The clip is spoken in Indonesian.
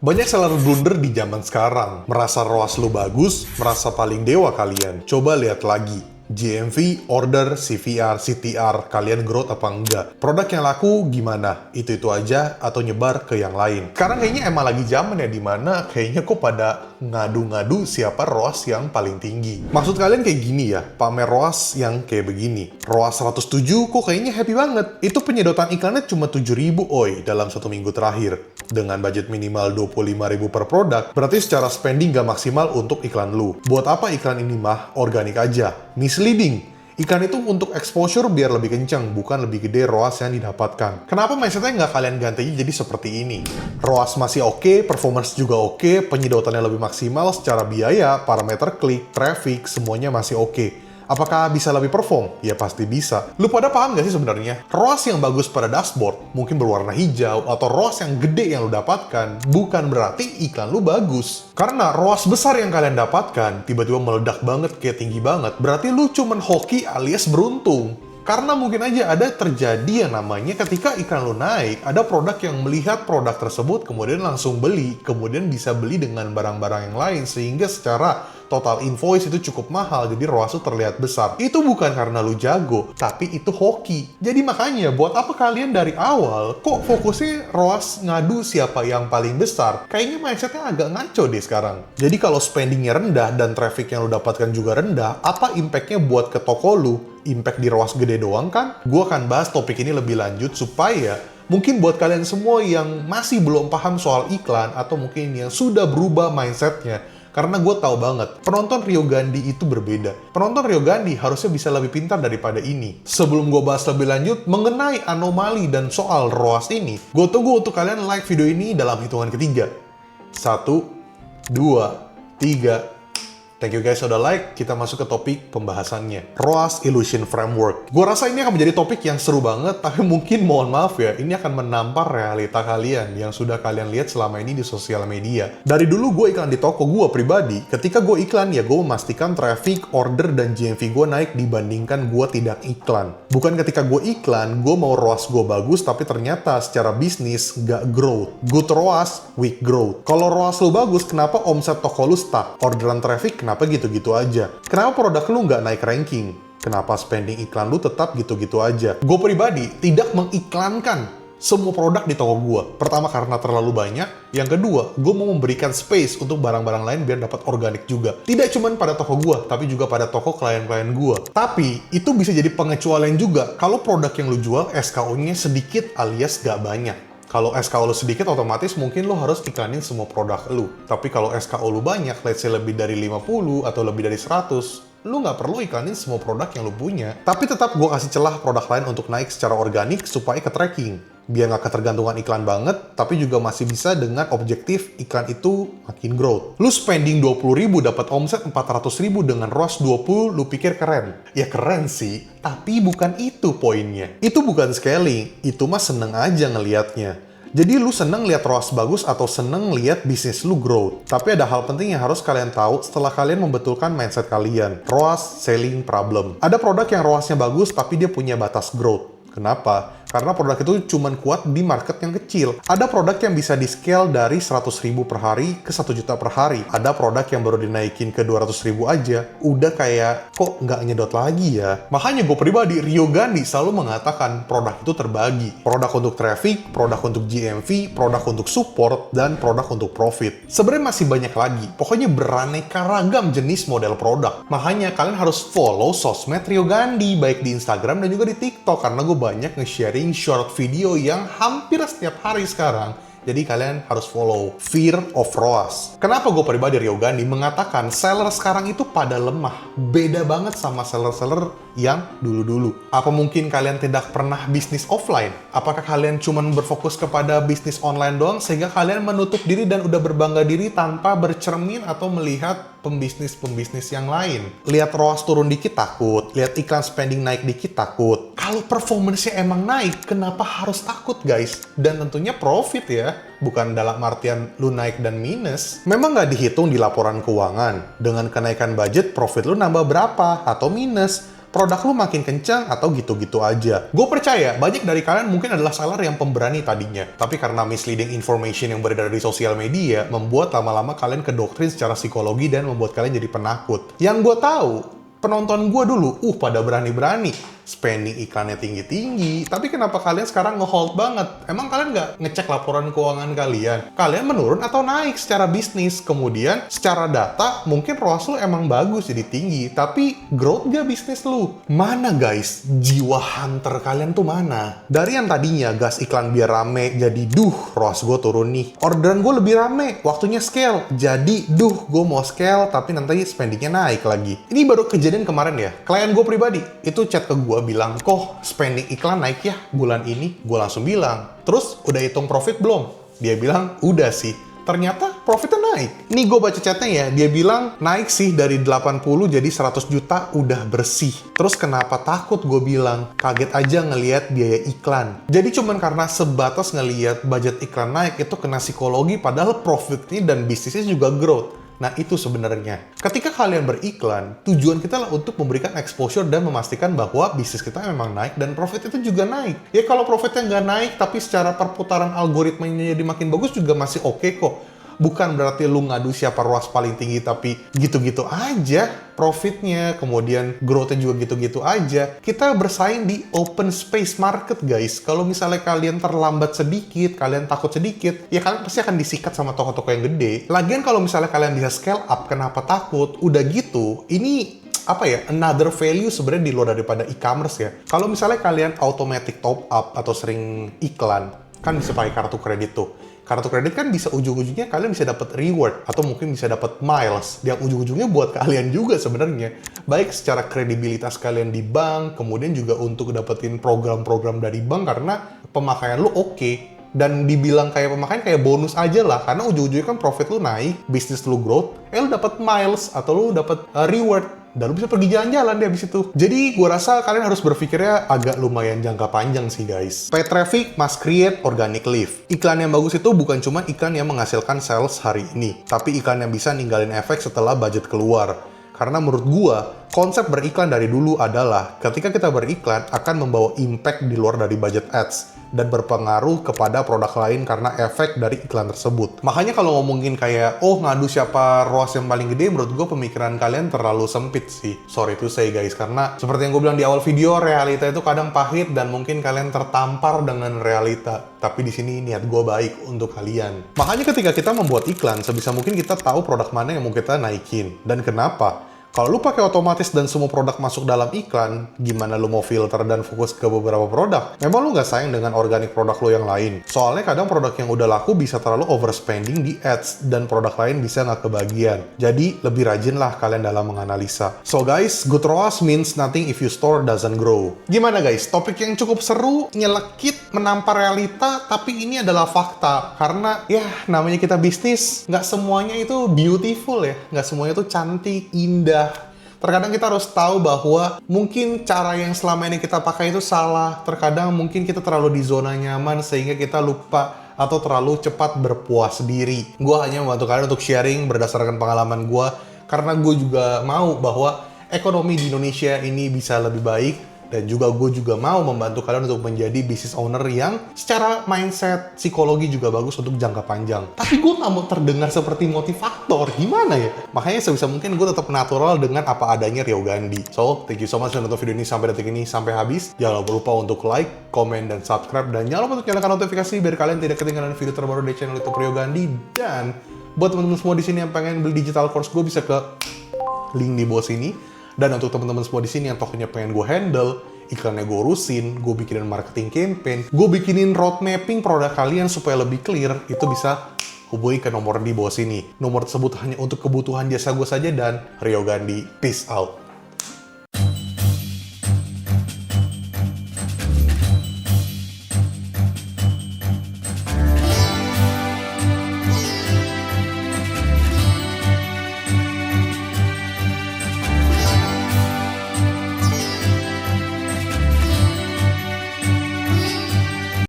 Banyak seller blunder di zaman sekarang. Merasa ROAS lu bagus, merasa paling dewa kalian. Coba lihat lagi. GMV, order, CVR, CTR, kalian growth apa enggak? Produk yang laku gimana? Itu-itu aja atau nyebar ke yang lain? Sekarang kayaknya emang lagi zaman ya dimana kayaknya kok pada ngadu-ngadu siapa ROAS yang paling tinggi. Maksud kalian kayak gini ya, pamer ROAS yang kayak begini. ROAS 107 kok kayaknya happy banget. Itu penyedotan iklannya cuma 7.000 oi dalam 1 minggu terakhir. Dengan budget minimal 25.000 per produk, berarti secara spending gak maksimal untuk iklan lu. Buat apa iklan ini mah? Organik aja. Misleading. Iklan itu untuk exposure biar lebih kencang, bukan lebih gede ROAS yang didapatkan. Kenapa mindsetnya nggak kalian ganti jadi seperti ini? ROAS masih oke, performance juga oke, penyedotannya lebih maksimal, secara biaya, parameter klik, traffic, semuanya masih oke. Apakah bisa lebih perform? Ya pasti bisa. Lu pada paham gak sih sebenarnya? ROAS yang bagus pada dashboard, mungkin berwarna hijau, atau ROAS yang gede yang lu dapatkan, bukan berarti iklan lu bagus. Karena ROAS besar yang kalian dapatkan, tiba-tiba meledak banget kayak tinggi banget, berarti lu cuman hoki alias beruntung. Karena mungkin aja ada terjadi yang namanya ketika iklan lu naik, ada produk yang melihat produk tersebut, kemudian langsung beli, kemudian bisa beli dengan barang-barang yang lain, sehingga secara total invoice itu cukup mahal, jadi ROAS itu terlihat besar. Itu bukan karena lu jago, tapi itu hoki. Jadi makanya, buat apa kalian dari awal, kok fokusnya ROAS ngadu siapa yang paling besar? Kayaknya mindsetnya agak ngaco deh sekarang. Jadi kalau spendingnya rendah dan traffic yang lu dapatkan juga rendah, apa impactnya buat ke toko lu? Impact di ROAS gede doang kan? Gue akan bahas topik ini lebih lanjut supaya mungkin buat kalian semua yang masih belum paham soal iklan atau mungkin yang sudah berubah mindsetnya, karena gue tahu banget, penonton Rio Gandhi itu berbeda. Penonton Rio Gandhi harusnya bisa lebih pintar daripada ini. Sebelum gue bahas lebih lanjut mengenai anomali dan soal ROAS ini, gue tunggu untuk kalian like video ini dalam hitungan ketiga. 1, 2, 3. Thank you guys sudah like, kita masuk ke topik pembahasannya. ROAS Illusion Framework. Gue rasa ini akan menjadi topik yang seru banget, tapi mungkin mohon maaf ya, ini akan menampar realita kalian yang sudah kalian lihat selama ini di sosial media. Dari dulu gue iklan di toko gue pribadi, ketika gue iklan ya gue memastikan traffic, order, dan GMV gue naik dibandingkan gue tidak iklan. Bukan ketika gue iklan, gue mau ROAS gue bagus, tapi ternyata secara bisnis gak growth. Good ROAS, weak growth. Kalau ROAS lu bagus, kenapa omset toko lu stuck? Orderan traffic, kenapa gitu-gitu aja? Kenapa produk lu nggak naik ranking? Kenapa spending iklan lu tetap gitu-gitu aja? Gue pribadi tidak mengiklankan semua produk di toko gue. Pertama karena terlalu banyak. Yang kedua, gue mau memberikan space untuk barang-barang lain biar dapat organik juga. Tidak cuma pada toko gue, tapi juga pada toko klien-klien gue. Tapi itu bisa jadi pengecualian juga kalau produk yang lu jual SKU-nya sedikit alias gak banyak. Kalau SKU lu sedikit, otomatis mungkin lu harus iklanin semua produk lu. Tapi kalau SKU lu banyak, let's say lebih dari 50 atau lebih dari 100, lu nggak perlu iklanin semua produk yang lu punya. Tapi tetap gue kasih celah produk lain untuk naik secara organik supaya ke tracking. Biar nggak ketergantungan iklan banget, tapi juga masih bisa dengan objektif iklan itu makin growth. Lu spending 20.000 dapat omset 400.000 dengan ROAS 20, lu pikir keren? Ya keren sih, tapi bukan itu poinnya. Itu bukan scaling, itu mah seneng aja ngelihatnya. Jadi lu seneng lihat ROAS bagus atau seneng lihat bisnis lu growth. Tapi ada hal penting yang harus kalian tahu setelah kalian membetulkan mindset kalian. ROAS selling problem. Ada produk yang ROAS-nya bagus tapi dia punya batas growth. Kenapa? Karena produk itu cuma kuat di market yang kecil. Ada produk yang bisa di-scale dari 100.000 per hari ke 1 juta per hari. Ada produk yang baru dinaikin ke 200.000 aja, udah kayak, kok nggak nyedot lagi ya? Makanya gue pribadi, Rio Gandhi selalu mengatakan produk itu terbagi. Produk untuk traffic, produk untuk GMV, produk untuk support, dan produk untuk profit. Sebenarnya masih banyak lagi. Pokoknya beraneka ragam jenis model produk. Makanya kalian harus follow sosmed Rio Gandhi, baik di Instagram dan juga di TikTok, karena gue banyak nge-sharing short video yang hampir setiap hari sekarang. Jadi kalian harus follow. Fear of ROAS. Kenapa gue pribadi Rio Gandhi mengatakan seller sekarang itu pada lemah. Beda banget sama seller-seller yang dulu-dulu. Apa mungkin kalian tidak pernah bisnis offline? Apakah kalian cuma berfokus kepada bisnis online doang sehingga kalian menutup diri dan udah berbangga diri tanpa bercermin atau melihat pembisnis-pembisnis yang lain? Lihat ROAS turun dikit takut, lihat iklan spending naik dikit takut. Kalau performance-nya emang naik, kenapa harus takut guys? Dan tentunya profit ya, bukan dalam artian lu naik dan minus. Memang nggak dihitung di laporan keuangan. Dengan kenaikan budget, profit lu nambah berapa atau minus. produk lu makin kencang atau gitu-gitu aja. Gue percaya banyak dari kalian mungkin adalah seller yang pemberani tadinya, tapi karena misleading information yang beredar di sosial media, membuat lama-lama kalian kedoktrin secara psikologi dan membuat kalian jadi penakut. Yang gue tahu, penonton gue dulu, pada berani-berani spending iklannya tinggi-tinggi, tapi kenapa kalian sekarang nge-hold banget? Emang kalian nggak ngecek laporan keuangan kalian? Kalian menurun atau naik secara bisnis? Kemudian secara data, mungkin ROAS lu emang bagus jadi tinggi, tapi growth nggak bisnis lu? Mana guys? Jiwa hunter kalian tuh mana? Dari yang tadinya gas iklan biar rame, jadi ROAS gue turun nih. Orderan gue lebih rame, waktunya scale. Jadi gue mau scale, tapi nanti spendingnya naik lagi. Ini baru kejadian kemarin ya. Klien gue pribadi, itu chat ke gue bilang, kok spending iklan naik ya bulan ini? Gue langsung bilang, terus udah hitung profit belum? Dia bilang, udah sih. Ternyata profitnya naik. Nih gue baca chatnya ya, dia bilang naik sih dari 80 jadi 100 juta udah bersih. Terus kenapa takut? Gue bilang, kaget aja ngelihat biaya iklan. Jadi cuman karena sebatas ngelihat budget iklan naik, itu kena psikologi padahal profitnya dan bisnisnya juga growth. Nah, itu sebenarnya. Ketika kalian beriklan, tujuan kita lah untuk memberikan exposure dan memastikan bahwa bisnis kita memang naik dan profit itu juga naik. Ya, kalau profitnya nggak naik, tapi secara perputaran algoritmanya jadi makin bagus juga masih oke kok. Bukan berarti lu ngadu siapa ROAS paling tinggi, tapi gitu-gitu aja profitnya, kemudian growth-nya juga gitu-gitu aja. Kita bersaing di open space market, guys. Kalau misalnya kalian terlambat sedikit, kalian takut sedikit, ya kalian pasti akan disikat sama toko-toko yang gede. Lagian kalau misalnya kalian bisa scale up, kenapa takut? Udah gitu, ini another value sebenarnya di luar daripada e-commerce ya. Kalau misalnya kalian automatic top up atau sering iklan, kan bisa pakai kartu kredit tuh. Kartu kredit kan bisa ujung-ujungnya kalian bisa dapat reward atau mungkin bisa dapat miles yang ujung-ujungnya buat kalian juga sebenarnya. Baik secara kredibilitas kalian di bank, kemudian juga untuk dapetin program-program dari bank karena pemakaian lu oke. Dan dibilang kayak pemakaian kayak bonus aja lah, karena ujung-ujungnya kan profit lu naik, bisnis lu growth, lu dapat miles atau lu dapat reward. Dan lu bisa pergi jalan-jalan deh abis itu. Jadi gue rasa kalian harus berpikirnya agak lumayan jangka panjang sih guys. Paid traffic must create organic lead. Iklan yang bagus itu bukan cuma iklan yang menghasilkan sales hari ini, tapi iklan yang bisa ninggalin efek setelah budget keluar. Karena menurut gue, konsep beriklan dari dulu adalah ketika kita beriklan akan membawa impact di luar dari budget ads dan berpengaruh kepada produk lain karena efek dari iklan tersebut. Makanya kalau ngomongin kayak, ngadu siapa ROAS yang paling gede, menurut gue pemikiran kalian terlalu sempit sih. Sorry to say guys, karena seperti yang gue bilang di awal video, realita itu kadang pahit dan mungkin kalian tertampar dengan realita. Tapi di sini niat gue baik untuk kalian. Makanya ketika kita membuat iklan, sebisa mungkin kita tahu produk mana yang mau kita naikin. Dan kenapa? Kalau lu pakai otomatis dan semua produk masuk dalam iklan, gimana lu mau filter dan fokus ke beberapa produk? Memang lu nggak sayang dengan organik produk lu yang lain. Soalnya kadang produk yang udah laku bisa terlalu overspending di ads, dan produk lain bisa nggak kebagian. Jadi, lebih rajin lah kalian dalam menganalisa. So guys, good ROAS means nothing if your store doesn't grow. Gimana guys? Topik yang cukup seru, nyelekit, menampar realita, tapi ini adalah fakta. Karena, namanya kita bisnis, nggak semuanya itu beautiful ya. Nggak semuanya itu cantik, indah. Terkadang kita harus tahu bahwa mungkin cara yang selama ini kita pakai itu salah. Terkadang mungkin kita terlalu di zona nyaman sehingga kita lupa atau terlalu cepat berpuas diri. Gue hanya membantu kalian untuk sharing berdasarkan pengalaman gue, karena gue juga mau bahwa ekonomi di Indonesia ini bisa lebih baik. Dan juga gue juga mau membantu kalian untuk menjadi business owner yang secara mindset, psikologi juga bagus untuk jangka panjang. Tapi gue nggak mau terdengar seperti motivator, gimana ya? Makanya sebisa mungkin gue tetap natural dengan apa adanya Rio Gandhi. So, thank you so much sudah nonton video ini sampai detik ini, sampai habis. Jangan lupa untuk like, comment, dan subscribe. Dan jangan lupa untuk nyalakan notifikasi biar kalian tidak ketinggalan video terbaru dari channel YouTube Rio Gandhi. Dan buat teman-teman semua di sini yang pengen beli digital course gue, bisa ke link di bawah sini. Dan untuk teman-teman semua di sini yang tokonya pengen gue handle, iklannya gue urusin, gue bikinin marketing campaign, gue bikinin road mapping produk kalian supaya lebih clear, itu bisa hubungi ke nomor di bawah sini. Nomor tersebut hanya untuk kebutuhan jasa gue saja, dan Rio Gandhi, peace out.